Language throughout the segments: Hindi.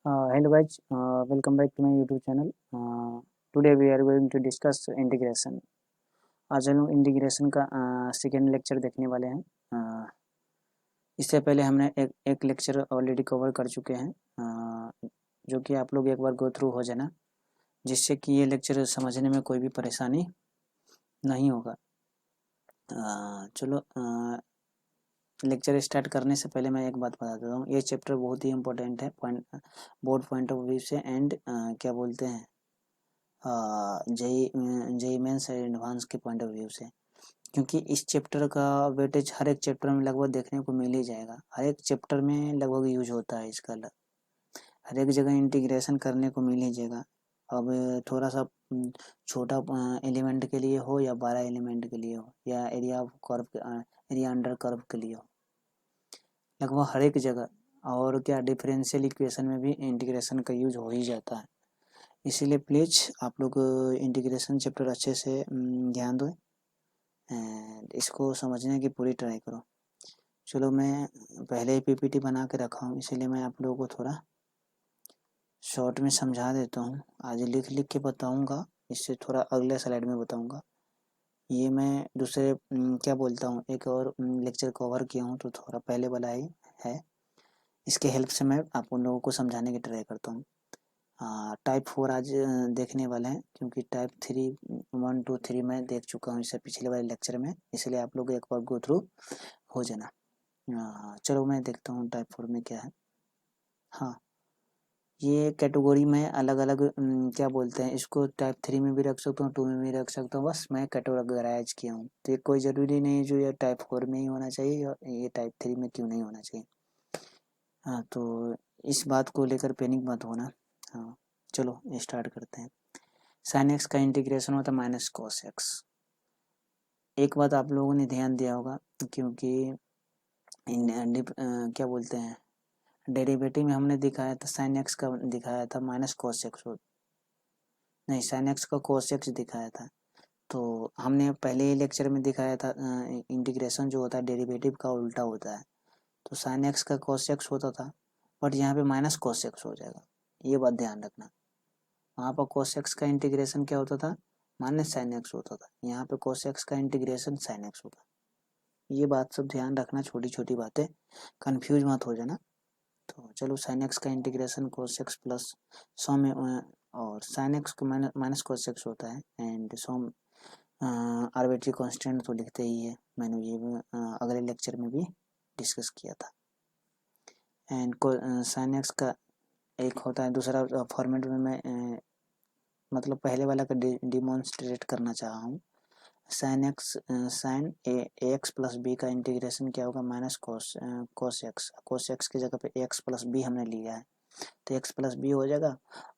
Hello guys, welcome back to my YouTube channel. Today we are going to discuss integration. आज हम लोग इंटीग्रेशन का सेकेंड लेक्चर देखने वाले हैं. इससे पहले हमने एक लेक्चर ऑलरेडी कवर कर चुके हैं, जो कि आप लोग एक बार गो थ्रू हो जाना, जिससे कि ये लेक्चर समझने में कोई भी परेशानी नहीं होगा. चलो, लेक्चर स्टार्ट करने से पहले मैं एक बात बता देता हूँ. ये चैप्टर बहुत ही इम्पोर्टेंट है बोर्ड पॉइंट ऑफ व्यू से एंड क्या बोलते हैं जेई मेंस एडवांस के पॉइंट ऑफ व्यू से, क्योंकि इस चैप्टर का वेटेज हर एक चैप्टर में लगभग देखने को मिल ही जाएगा. हर एक चैप्टर में लगभग यूज होता है इसका, हर एक जगह इंटीग्रेशन करने को मिल ही जाएगा. अब थोड़ा सा छोटा एलिमेंट के लिए हो या 12 एलिमेंट के लिए हो या area of curve area under curve के लिए हो, लगभग हर एक जगह. और क्या डिफरेंशियल इक्वेशन में भी इंटीग्रेशन का यूज हो ही जाता है. इसीलिए प्लीज़ आप लोग इंटीग्रेशन चैप्टर अच्छे से ध्यान दो एंड इसको समझने की पूरी ट्राई करो. चलो, मैं पहले ही पीपीटी बना के रखा हूँ, इसीलिए मैं आप लोगों को थोड़ा शॉर्ट में समझा देता हूँ. आज लिख के बताऊँगा, इससे थोड़ा अगले स्लाइड में बताऊँगा. ये मैं दूसरे क्या बोलता हूँ, एक और लेक्चर कवर किया हूँ, तो थोड़ा पहले वाला ही है. इसके हेल्प से मैं आप उन लोगों को समझाने की ट्राई करता हूँ. टाइप 4 आज देखने वाले हैं, क्योंकि टाइप 3 1 2 3 मैं देख चुका हूँ इससे पिछले वाले लेक्चर में, इसलिए आप लोग एक बार गो थ्रू हो जाना. चलो मैं देखता हूँ टाइप 4 में क्या है. हाँ, ये कैटेगरी में अलग अलग क्या बोलते हैं, इसको टाइप 3 में भी रख सकता हूँ, 2 में भी रख सकता हूँ. बस मैं कैटेगराइज किया हूँ, तो ये कोई ज़रूरी नहीं है जो ये टाइप 4 में ही होना चाहिए और ये टाइप 3 में क्यों नहीं होना चाहिए. हाँ, तो इस बात को लेकर पैनिक मत होना. हाँ, चलो स्टार्ट करते हैं. साइन एक्स का इंटीग्रेशन होता है माइनस कॉस एक्स. एक बात आप लोगों ने ध्यान दिया होगा, क्योंकि क्या बोलते हैं, डेरिवेटिव में हमने दिखाया था साइन एक्स का, दिखाया था माइनस कॉस एक्स, नहीं साइन एक्स का कॉस एक्स दिखाया था. तो हमने पहले ही लेक्चर में दिखाया था इंटीग्रेशन जो होता है डेरिवेटिव का उल्टा होता है. तो साइन एक्स का कॉस एक्स होता था, बट यहाँ पे माइनस कॉस एक्स हो जाएगा. ये बात ध्यान रखना. वहाँ पर cos x का इंटीग्रेशन क्या होता था, माइनस साइन एक्स होता था. यहाँ पे cos x का इंटीग्रेशन साइन एक्स होता. ये बात सब ध्यान रखना, छोटी छोटी बातें, कंफ्यूज मत हो जाना. तो चलो, साइन एक्स का इंटीग्रेशन cos x प्लस सम और साइन एक्स को माइनस cos x होता है एंड सम आर्बिट्री कांस्टेंट तो लिखते ही है. मैंने ये अगले लेक्चर में भी डिस्कस किया था. एंड साइन एक्स का एक होता है दूसरा फॉर्मेट में मैं मतलब पहले वाला का डिमॉन्स्ट्रेट करना चाहा हूँ. Sine x sign a x plus b का इंटीग्रेशन क्या होगा, माइनस कोस एक्स की जगह पे एक्स प्लस बी हमने लिया है, तो एक्स प्लस बी हो जाएगा.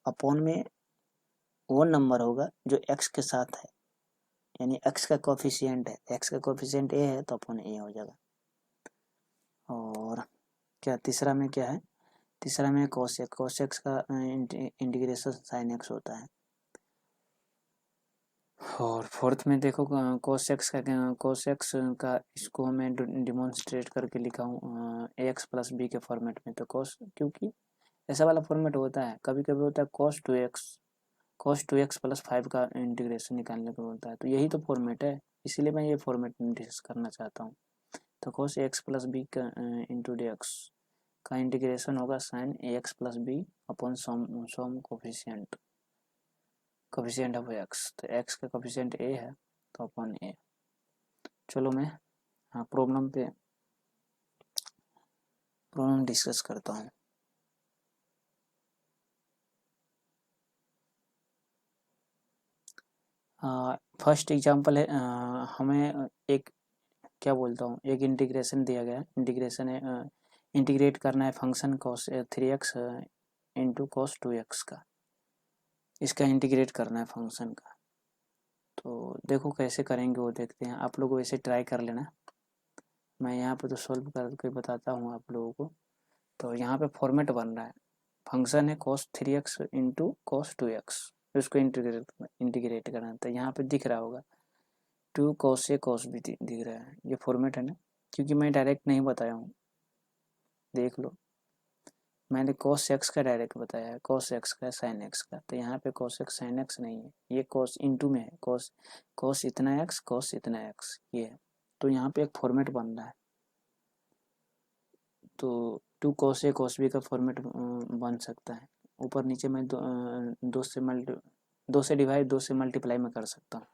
अपॉन में वो नंबर होगा जो एक्स के साथ है, यानी एक्स का कोफिशिएंट है. एक्स का कोफिशिएंट ए है तो अपॉन ए हो जाएगा. और क्या तीसरा में क्या है, तीसरा में कोस एक्स का इंटीग्रेशन साइन एक्स होता है. और फोर्थ में देखो cos x का इसको मैं डिमॉन्स्ट्रेट करके लिखा हूँ एक्स प्लस बी के फॉर्मेट में. तो cos, क्योंकि ऐसा वाला फॉर्मेट होता है, कभी कभी होता है cos 2x प्लस 5 का इंटीग्रेशन निकालने को बोलता है. तो यही तो फॉर्मेट है, इसीलिए मैं ये फॉर्मेट डिस्कस करना चाहता हूँ. तो cos x प्लस बी का इंटू डी एक्स का इंटीग्रेशन होगा sine a x plus b upon some coefficient of x. तो एक्स का कोफिशिएंट ए है तो अपन ए. चलो मैं प्रॉब्लम डिस्कस करता हूँ. फर्स्ट एग्जांपल है, हमें एक क्या बोलता हूँ, एक इंटीग्रेशन दिया गया है. इंटीग्रेशन है, इंटीग्रेट करना है function cos 3x into cos 2x का. इसका इंटीग्रेट करना है फंक्शन का. तो देखो कैसे करेंगे वो देखते हैं. आप लोग वैसे ट्राई कर लेना, मैं यहाँ पे तो सॉल्व करके बताता हूँ आप लोगों को. तो यहाँ पे फॉर्मेट बन रहा है, फंक्शन है cos 3x into cos 2x, उसको इंटीग्रेट करना है. तो यहाँ पे दिख रहा होगा 2 cos a cos b दिख रहा है. ये फॉर्मेट है ना, क्योंकि मैं डायरेक्ट नहीं बताया हूँ, देख लो. मैंने cos x का डायरेक्ट बताया है, cos x का sin x का, तो यहाँ पे cos x sin x नहीं है, ये cos इंटू में है, cos इतना x cos इतना x ये है। तो यहाँ पे एक फॉर्मेट बन रहा है, तो 2 cos a cos b का फॉर्मेट बन सकता है। ऊपर नीचे मैं दो से डिवाइड 2 से मल्टीप्लाई में कर सकता हूँ।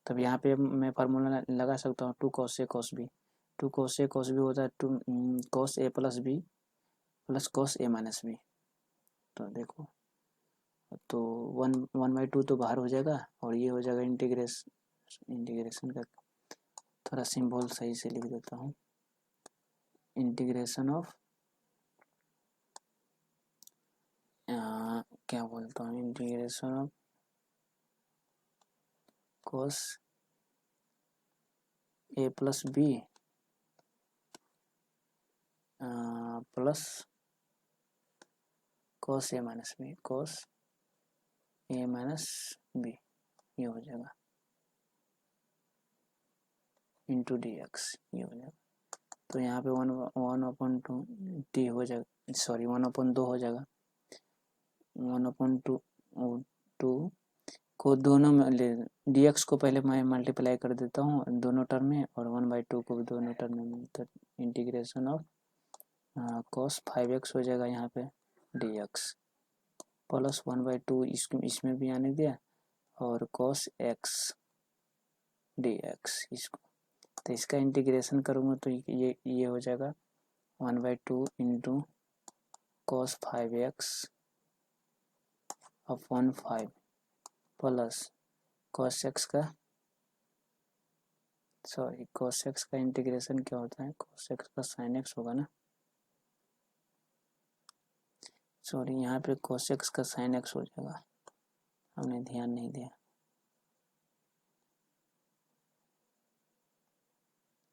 तब यहाँ पे मैं फार्मूला लगा सकता हूँ 2 cos a cos b। 2 cos a cos b होता है 2 cos a plus b plus cos a minus b। तो देखो, तो 1/2 तो बाहर हो जाएगा और ये हो जाएगा इंटीग्रेशन का थोड़ा सिंबल सही से लिख देता हूँ, इंटीग्रेशन ऑफ क्या बोलता हूँ, integration of cos a plus b plus cos a minus b, cos a minus b, ये हो जाएगा इंटू डी एक्स, ये हो जाएगा। तो यहाँ पे 1/2 टी हो जाएगा, सॉरी 1/2 हो जाएगा, 1/2 को दोनों में ले, डी एक्स को पहले मैं मल्टीप्लाई कर देता हूँ दोनों टर्म में, और 1/2 को भी दोनों टर्म में, तो इंटीग्रेशन ऑफ cos 5x हो जाएगा यहाँ पे डी एक्स प्लस 1/2 इसमें भी आने दिया, और cos x डी एक्स इसको, तो इसका इंटीग्रेशन करूँगा तो ये हो जाएगा 1/2 into cos 5x upon 5 plus cos x का, सॉरी cos x का इंटीग्रेशन क्या होता है, cos x का sin x होगा ना, सॉरी यहाँ पे cos x का sin x हो जाएगा, हमने ध्यान नहीं दिया।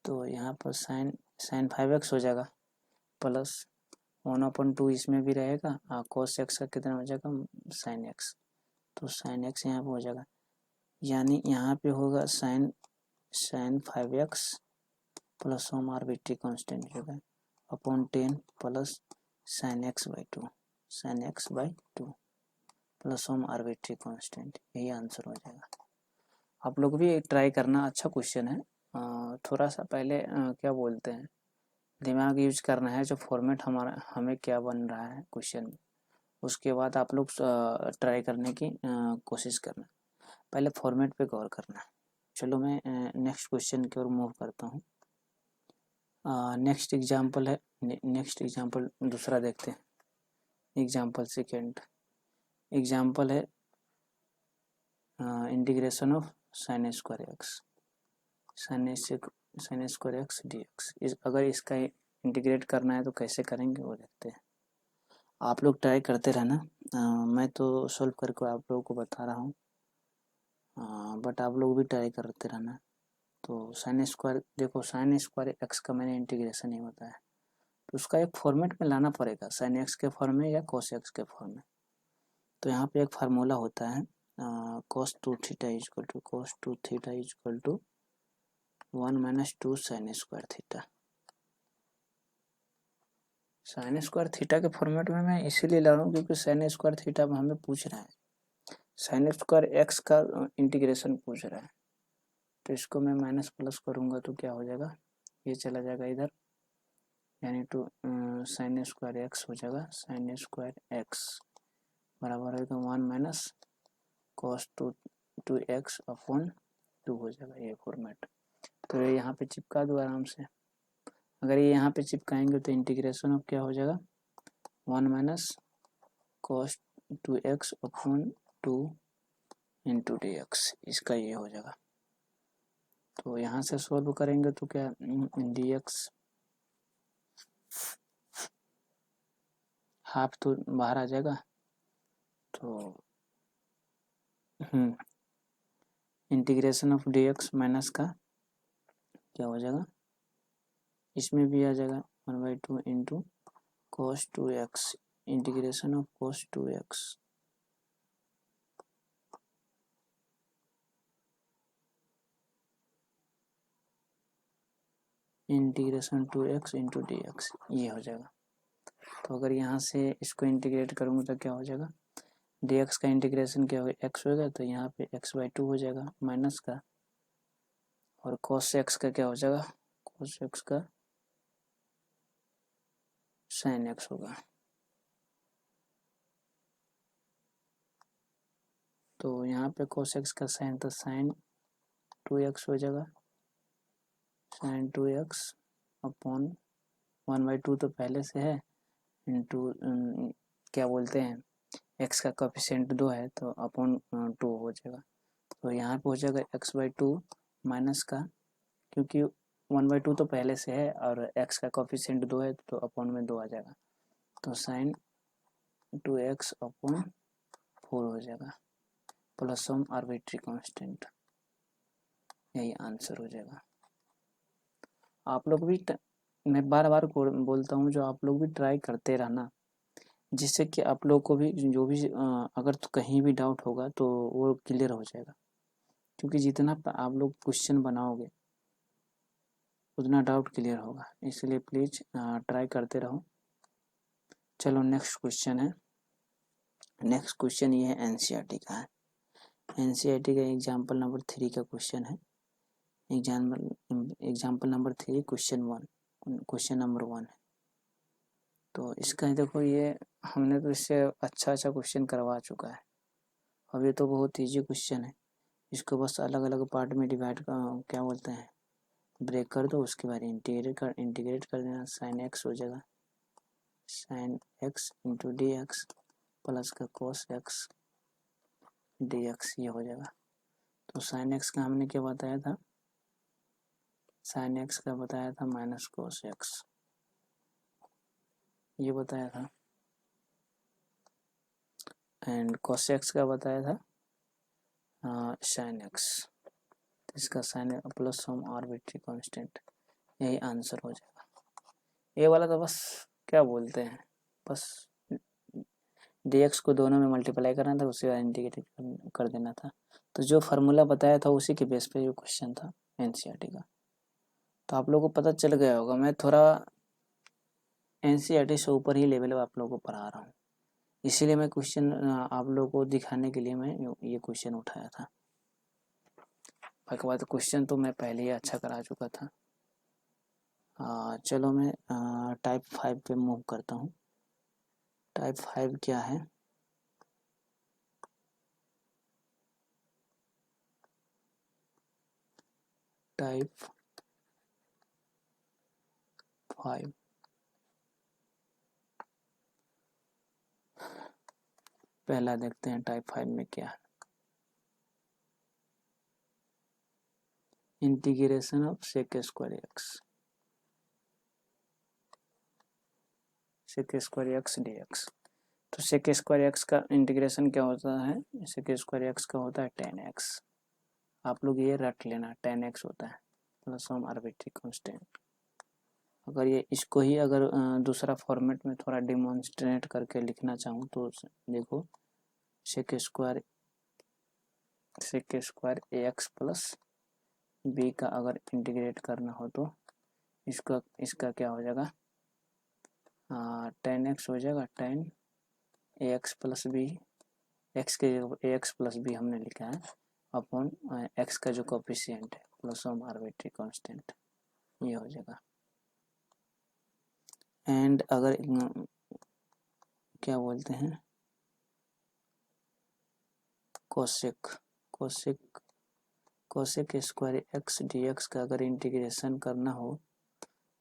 तो यहाँ पर sin 5x हो जाएगा प्लस 1/2 इसमें भी रहेगा, cos x का कितना हो जाएगा sin x, तो sin x यहाँ पे हो जाएगा, यानी यहाँ पे होगा sin 5x plus some arbitrary constant जो है upon 10 plus sin x by 2 plus some arbitrary constant, यही आंसर हो जाएगा। आप लोग भी ट्राई करना, अच्छा क्वेश्चन है। थोड़ा सा पहले क्या बोलते हैं, दिमाग यूज करना है, जो फॉर्मेट हमें क्या बन रहा है क्वेश्चन में, उसके बाद आप लोग ट्राई करने की कोशिश करना, पहले फॉर्मेट पे गौर करना। चलो मैं नेक्स्ट क्वेश्चन की ओर मूव करता हूँ। नेक्स्ट एग्जाम्पल है, नेक्स्ट एग्जाम्पल दूसरा देखते हैं, एग्जाम्पल सेकेंड, एग्जाम्पल है integration of sin square x, sin square x d x. अगर इसका इंटीग्रेट करना है तो कैसे करेंगे वो देखते हैं। आप लोग ट्राई करते रहना, मैं तो सॉल्व करके आप लोगों को बता रहा हूँ, बट आप लोग भी ट्राई करते रहना। तो sin स्क्वायर, देखो sin स्क्वायर एक्स का मैंने इंटीग्रेशन नहीं बताया, तो उसका एक फॉर्मेट में लाना पड़ेगा, sin x के फॉर्म में या cos x के फॉर्म में। तो यहाँ पे एक फार्मूला होता है cos 2 theta is equal to 1 minus 2 sin square theta. sin square theta के फॉर्मेट में मैं इसीलिए ला रहा हूँ क्योंकि sin स्क्वायर थीटा में हमें पूछ रहा है, sin स्क्वायर एक्स का इंटीग्रेशन पूछ रहा है, तो इसको मैं माइनस प्लस करूँगा तो क्या हो जाएगा, ये चला जाएगा इधर, यानी टू sin स्क्वायर एक्स हो जाएगा, sin स्क्वायर एक्स बराबर होगा 1 माइनस cos 2x अपॉन 2 हो जाएगा, ये फॉर्मेट। तो ये यहाँ पे चिपका दो आराम से, अगर ये यहाँ पे चिपकाएंगे तो इंटीग्रेशन ऑफ क्या हो जाएगा 1 minus cos 2x upon 2 into d x, इसका ये हो जाएगा। तो यहाँ से सोल्व करेंगे तो क्या डी एक्स हाफ तो बाहर आ जाएगा, तो integration of D x minus का क्या हो जाएगा, इसमें भी आ जाएगा 1/2 into cos 2x, integration of cos 2x integration 2x into d x, ये हो जाएगा। तो अगर यहाँ से इसको इंटीग्रेट करूँगा तो क्या हो जाएगा, dx का इंटीग्रेशन क्या होगा, x होगा, तो यहाँ पे x/2 हो जाएगा माइनस का, और cos x का क्या हो जाएगा, cos x का sin x होगा। तो यहाँ पे cos x का sin, तो sin 2x हो जाएगा, sin 2x अपॉन 1/2 तो पहले से है, इंटू क्या बोलते हैं, x का कोफिशिएंट 2 है तो अपॉन 2 हो जाएगा। तो यहाँ पे हो जाएगा x/2 माइनस का, क्योंकि 1/2 तो पहले से है और x का कोफिशिएंट 2 है तो अपॉन में 2 आ जाएगा, तो sin 2x अपॉन 4 हो जाएगा, प्लस सम आर्बिट्री कांस्टेंट, यही आंसर हो जाएगा। आप लोग भी मैं बार बार बोलता हूँ, जो आप लोग भी ट्राई करते रहना, जिससे कि आप लोग को भी जो भी अगर तो कहीं भी डाउट होगा तो वो क्लियर हो जाएगा, क्योंकि जितना आप लोग क्वेश्चन बनाओगे उतना डाउट क्लियर होगा, इसलिए प्लीज़ ट्राई करते रहो। चलो नेक्स्ट क्वेश्चन है, नेक्स्ट क्वेश्चन ये है एनसीईआरटी का है, एनसीईआरटी का एग्जाम्पल नंबर 3 का क्वेश्चन है, एग्जाम्पल नंबर 3 क्वेश्चन नंबर 1 है। तो इसका देखो, ये हमने तो इससे अच्छा क्वेश्चन करवा चुका है, अब ये तो बहुत ईजी क्वेश्चन है, इसको बस अलग अलग पार्ट में डिवाइड क्या बोलते हैं ब्रेक कर दो, उसके बाद इंटीग्रेट कर देना, साइन एक्स हो जाएगा, sine x into d x plus का कोस एक्स डी एक्स, ये हो जाएगा। तो साइन एक्स का हमने क्या बताया था, साइन एक्स का बताया था माइनस कोस एक्स, ये बताया था, एंड कोस एक्स का बताया था साइन एक्स, इसका sign plus some arbitrary constant, यही आंसर हो जाएगा। ये वाला तो बस क्या बोलते हैं, बस dx को दोनों में मल्टीप्लाई करना था, उसके बाद इंटीग्रेट कर देना था। तो जो फार्मूला बताया था उसी के बेस पे जो क्वेश्चन था एनसीईआरटी का, तो आप लोगों को पता चल गया होगा। मैं थोड़ा एनसीईआरटी से ऊपर ही लेवल आप लोगों को पढ़ा रहा हूँ, इसीलिए मैं क्वेश्चन आप लोगों को दिखाने के लिए मैं ये क्वेश्चन उठाया था। उसके बाद क्वेश्चन तो मैं पहले ही अच्छा करा चुका था। चलो मैं टाइप 5 पे मूव करता हूँ। टाइप 5 क्या है, टाइप 5 पहला देखते हैं टाइप 5 में क्या है, integration of sec square x, sec square x d x. तो सेक स्क्वायर एक्स का इंटीग्रेशन क्या होता है, सेक स्क्वायर एक्स का होता है 10x, आप लोग ये रट लेना 10x होता है प्लस सम आर्बिट्री कांस्टेंट। अगर ये इसको ही अगर दूसरा फॉर्मेट में थोड़ा डिमॉन्स्ट्रेट करके लिखना चाहूँ तो देखो, sec square x plus b का अगर इंटीग्रेट करना हो तो इसका क्या हो जाएगा, 10x हो जाएगा, 10 ax प्लस बी, एक्स के जगह ax प्लस बी हमने लिखा है, अपॉन एक्स का जो कोफिशिएंट है प्लस सम आर्बिट्री कांस्टेंट, ये हो जाएगा। एंड अगर क्या बोलते हैं cosec square x d x का अगर इंटीग्रेशन करना हो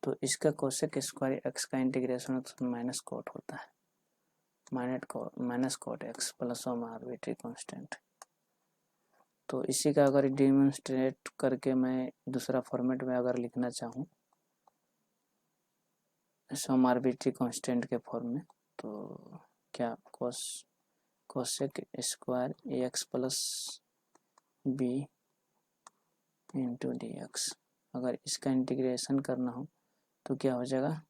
तो इसका कोसेक स्क्वायर एक्स का इंटीग्रेशन माइनस कोट होता है, minus cot x plus some arbitrary constant. तो इसी का अगर डिमॉन्स्ट्रेट करके मैं दूसरा फॉर्मेट में अगर लिखना चाहूँ सम आर्बिट्री कांस्टेंट के फॉर्म में, तो क्या cosec square x plus b into d x, अगर इसका इंटीग्रेशन करना हो तो क्या हो जाएगा,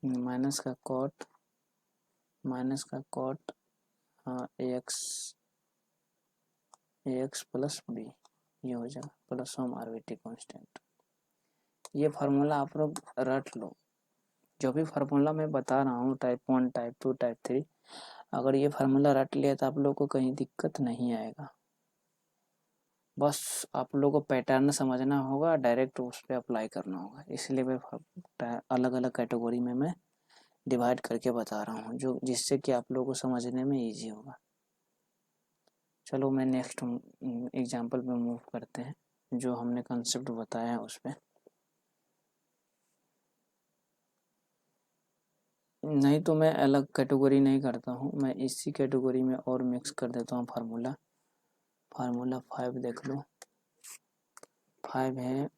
माइनस का कॉट एक्स प्लस बी, ये हो जाएगा प्लस सम आर्बिट्री कांस्टेंट। ये फार्मूला आप लोग रट लो, जो भी फार्मूला मैं बता रहा हूँ टाइप 1 टाइप 2 टाइप 3, अगर ये फार्मूला रट लिया तो आप लोग को कहीं दिक्कत नहीं आएगा। बस आप लोग को पैटर्न समझना होगा, डायरेक्ट उस पर अप्लाई करना होगा। इसलिए मैं अलग अलग कैटेगरी में मैं डिवाइड करके बता रहा हूँ, जो जिससे कि आप लोगों को समझने में इजी होगा। चलो मैं नेक्स्ट एग्जांपल पे मूव करते हैं, जो हमने कंसेप्ट बताया है उस पर। नहीं तो मैं अलग कैटेगरी नहीं करता हूँ, मैं इसी कैटेगरी में और मिक्स कर देता हूँ फार्मूला। फार्मूला 5 देख लो। 5 है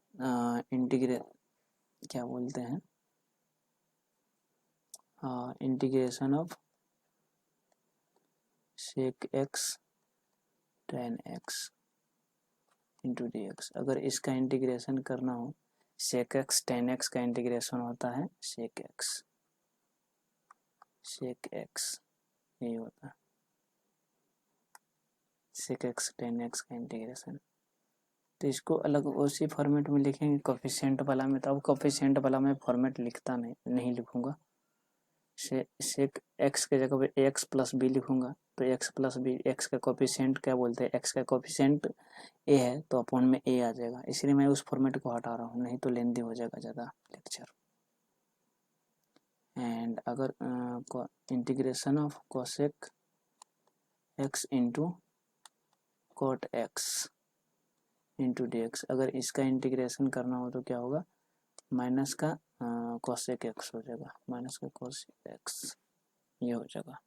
क्या बोलते हैं, integration of sec x tan x into d x. अगर इसका इंटीग्रेशन करना हो, sec x tan x का इंटीग्रेशन होता है sec x यही होता है sec x tan x का इंटीग्रेशन। तो इसको अलग उसी फॉर्मेट में लिखेंगे कोफिशिएंट वाला में। तो अब कोफिशिएंट वाला मैं फॉर्मेट लिखता नहीं लिखूंगा, सेक एक्स के जगह पे एक्स प्लस बी लिखूंगा। तो एक्स प्लस बी, एक्स का कोफिशिएंट क्या बोलते हैं, एक्स का कोफिशिएंट ए है तो अपॉन में ए आ जाएगा। इसलिए मैं उस फॉर्मेट को हटा रहा हूँ, नहीं तो लेंदी हो जाएगा ज़्यादा लेक्चर। एंड अगर integration of cosec x into cot x into d x, अगर इसका इंटीग्रेशन करना हो तो क्या होगा, माइनस का कोसेक एक्स हो जाएगा, माइनस का कोसेक एक्स ये हो जाएगा।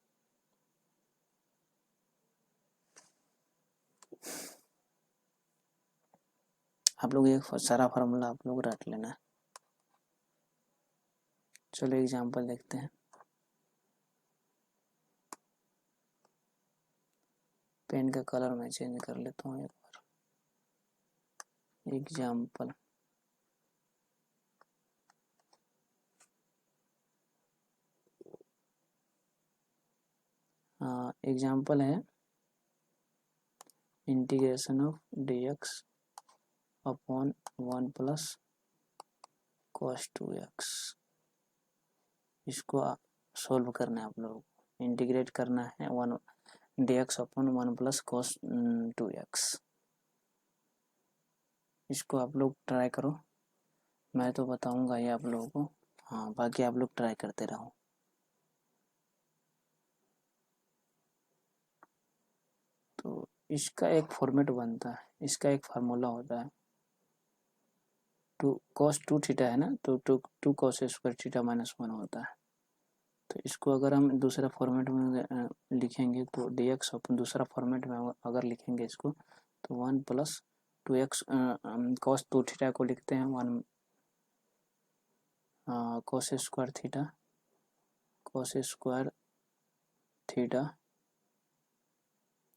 आप लोग ये सारा फार्मूला आप लोग रट लेना। चलो एग्जांपल देखते हैं। पेन का कलर मैं चेंज कर लेता हूँ एक बार। एग्जांपल एग्जांपल है integration of D x upon 1 plus cos 2x। इसको सोल्व करना है आप लोग, इंटीग्रेट करना है 1 D x upon 1 plus cos 2x। इसको आप लोग ट्राई करो, मैं तो बताऊंगा ये आप लोगों को, हाँ बाकी आप लोग ट्राई करते रहो। तो इसका एक फॉर्मेट बनता है, इसका एक फार्मूला होता है, टू कॉस 2 थीटा है ना, तो two cos square theta minus 1 होता है। तो इसको अगर हम दूसरा फॉर्मेट में लिखेंगे तो डी एक्स अपन दूसरा फॉर्मेट में अगर लिखेंगे इसको तो 1 प्लस 2x कॉस 2 थीटा को लिखते हैं 1 cos square theta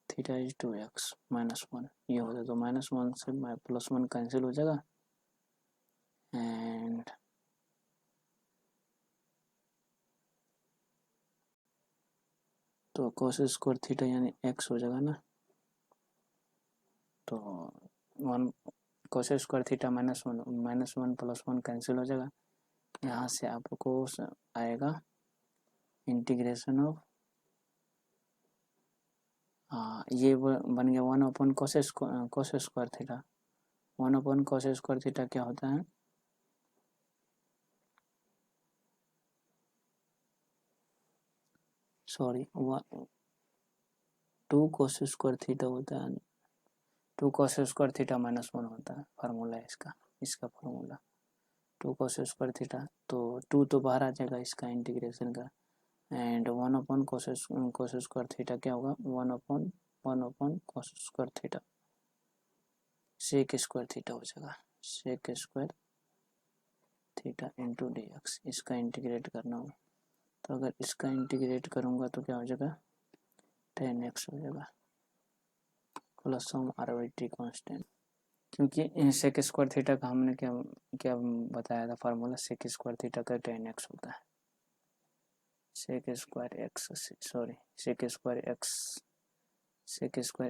theta is 2x minus 1 ये हो जाए। तो माइनस 1 से प्लस 1 कैंसिल हो जाएगा एंड तो कॉस स्क्वायर थीटा यानी x हो जाएगा ना। तो 1 cos square theta minus 1 plus 1 cancel हो जाएगा। यहाँ से आपको आएगा इंटीग्रेशन ऑफ ये बन गया 1 upon cos square theta. 1 upon cos square theta क्या होता है, सॉरी 2 कॉस स्क्वायर थीटा होता है, 2 कॉस स्क्वायर थीटा माइनस 1 होता है। फार्मूला है इसका फार्मूला 2 कॉस स्क्वायर थीटा। तो 2 तो बाहर आ जाएगा इसका इंटीग्रेशन का, and 1 upon cos square theta क्या होगा, 1 upon cos square theta sec square theta हो जाएगा, sec square theta into d x. इसका इंटीग्रेट करना हो तो अगर इसका इंटीग्रेट करूँगा तो क्या हो जाएगा, 10x हो जाएगा प्लस सम आर्बिट्री कांस्टेंट। क्योंकि सेक स्क्वायर थीटा का हमने क्या क्या बताया था फार्मूला, सेक स्क्वायर थीटा का 10x होता है। सेक स्क्वायर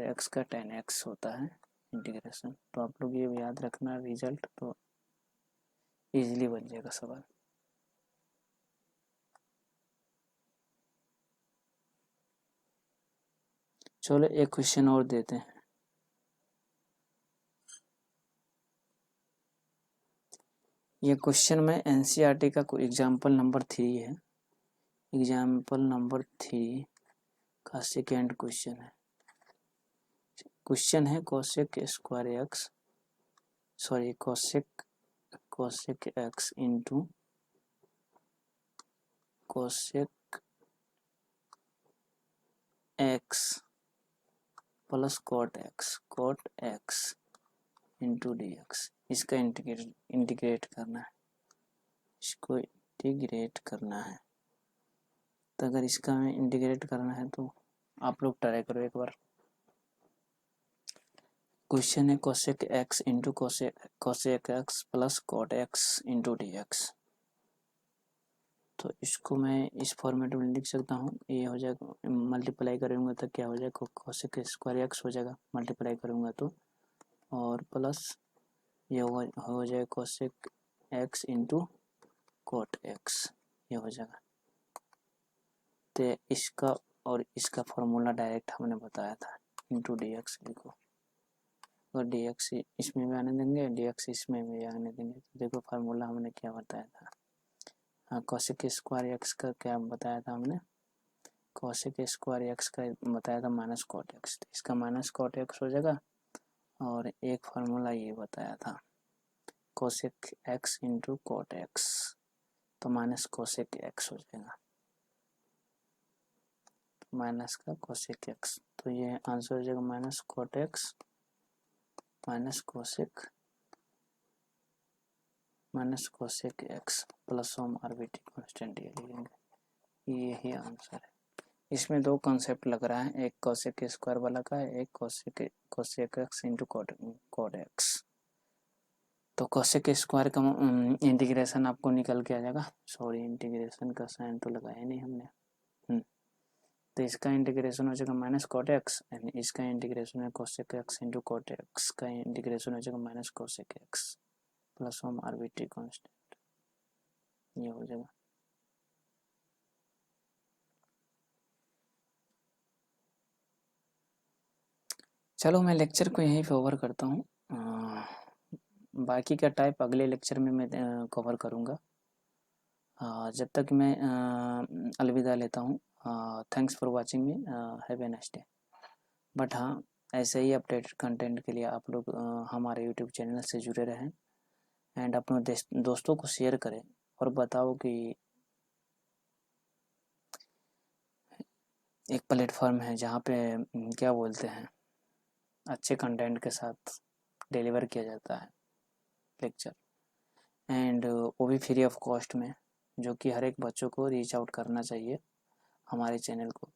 एक्स का 10x होता है इंटीग्रेशन। तो आप लोग ये याद रखना, रिजल्ट तो इजीली बन जाएगा सवाल। चलो एक क्वेश्चन और देते हैं। ये क्वेश्चन में एनसीईआरटी का एग्जाम्पल नंबर 3 है। एग्जाम्पल नंबर 3 का सेकेंड क्वेश्चन है। क्वेश्चन है cosec square x, sorry cosec x into cosec x plus cot x into d x. इसका इंटीग्रेट करना है, इसको इंटीग्रेट करना है। तो अगर इसका हमें इंटीग्रेट करना है तो आप लोग ट्राई करो एक बार। क्वेश्चन है cosec x into cosec x plus cot x into d x. तो इसको मैं इस फॉर्मेट में लिख सकता हूँ। ये हो जाएगा, मल्टीप्लाई करूँगा तो क्या हो जाएगा, कोसेक स्क्वायर एक्स हो जाएगा मल्टीप्लाई करूँगा तो, और प्लस ये हो जाएगा cosec x into cot x, ये हो जाएगा। तो इसका और इसका फॉर्मूला डायरेक्ट हमने बताया था, इंटू डी एक्स लिखो। और डी एक्स इसमें भी आने देंगे, डी एक्स इसमें भी आने देंगे। तो देखो फार्मूला हमने क्या बताया था। हाँ, कोसेक स्क्वायर एक्स का क्या बताया था हमने, कोसेक स्क्वायर एक्स का बताया था माइनस कॉट एक्स। इसका माइनस कॉट एक्स हो जाएगा। और एक फार्मूला ये बताया था cosec x into cot x, तो माइनस कोसेक एक्स हो जाएगा, माइनस का कोसेक एक्स। तो ये आंसर हो जाएगा minus cot x minus cosec x plus हम आरबीटी कांस्टेंट ये लिखेंगे। यही आंसर है। इसमें दो कॉन्सेप्ट लग रहा है, एक कोसेक स्क्वायर वाला का है, एक cosec x into cot x. तो कोसेक स्क्वायर का इंटीग्रेशन आपको निकल के आ जाएगा। सॉरी, इंटीग्रेशन का साइन तो लगाया नहीं हमने। तो इसका इंटीग्रेशन हो जाएगा माइनस कॉट एक्स, एंड इसका इंटीग्रेशन है cosec x into cot x का इंटीग्रेशन हो जाएगा माइनस कोसेक एक्स प्लस हम आरबीटी कांस्टेंट, ये हो जाएगा। चलो मैं लेक्चर को यहीं पे ओवर करता हूँ। बाकी का टाइप अगले लेक्चर में मैं कवर करूँगा। जब तक मैं अलविदा लेता हूँ। Thanks for watching me, have a nice day. But हाँ, ऐसे ही अपडेटेड कंटेंट के लिए आप लोग हमारे यूट्यूब चैनल से जुड़े रहें एंड अपने दोस्तों को शेयर करें और बताओ कि एक प्लेटफॉर्म है जहाँ पे क्या बोलते हैं, अच्छे कंटेंट के साथ डिलीवर किया जाता है लेक्चर, एंड वो भी फ्री ऑफ कॉस्ट में, जो कि हर एक बच्चों को रीच आउट करना चाहिए हमारे चैनल को।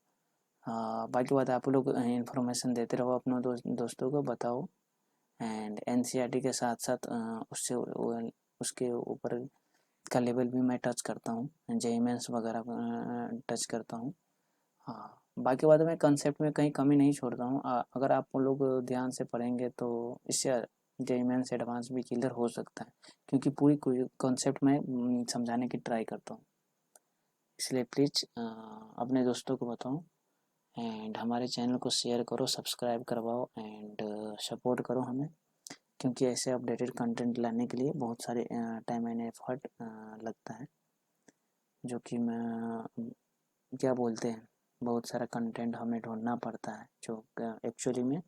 बाकी बात आप लोग इन्फॉर्मेशन देते रहो अपनों दोस्तों को, बताओ। एंड एनसीईआरटी के साथ साथ उससे उसके ऊपर का लेवल भी मैं टच करता हूँ, जेईई मेंस वगैरह टच करता हूँ। हाँ, बाकी बात मैं कंसेप्ट में कहीं कमी नहीं छोड़ता हूँ। अगर आप लोग ध्यान से पढ़ेंगे तो इससे जेईई मेंस एडवांस भी क्लियर हो सकता है, क्योंकि पूरी कॉन्सेप्ट में समझाने की ट्राई करता हूँ। इसलिए प्लीज़ अपने दोस्तों को बताओ एंड हमारे चैनल को शेयर करो, सब्सक्राइब करवाओ एंड सपोर्ट करो हमें, क्योंकि ऐसे अपडेटेड कंटेंट लाने के लिए बहुत सारे टाइम एंड एफर्ट लगता है, जो कि मैं क्या बोलते हैं, बहुत सारा कंटेंट हमें ढूंढना पड़ता है, जो एक्चुअली में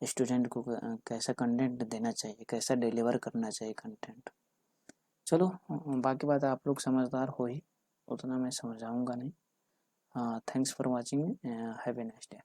स्टूडेंट को कैसा कंटेंट देना चाहिए, कैसा डिलीवर करना चाहिए कंटेंट। चलो बाकी बात आप लोग समझदार हो ही, उतना मैं समझाऊंगा नहीं। Thanks for watching, have a nice day.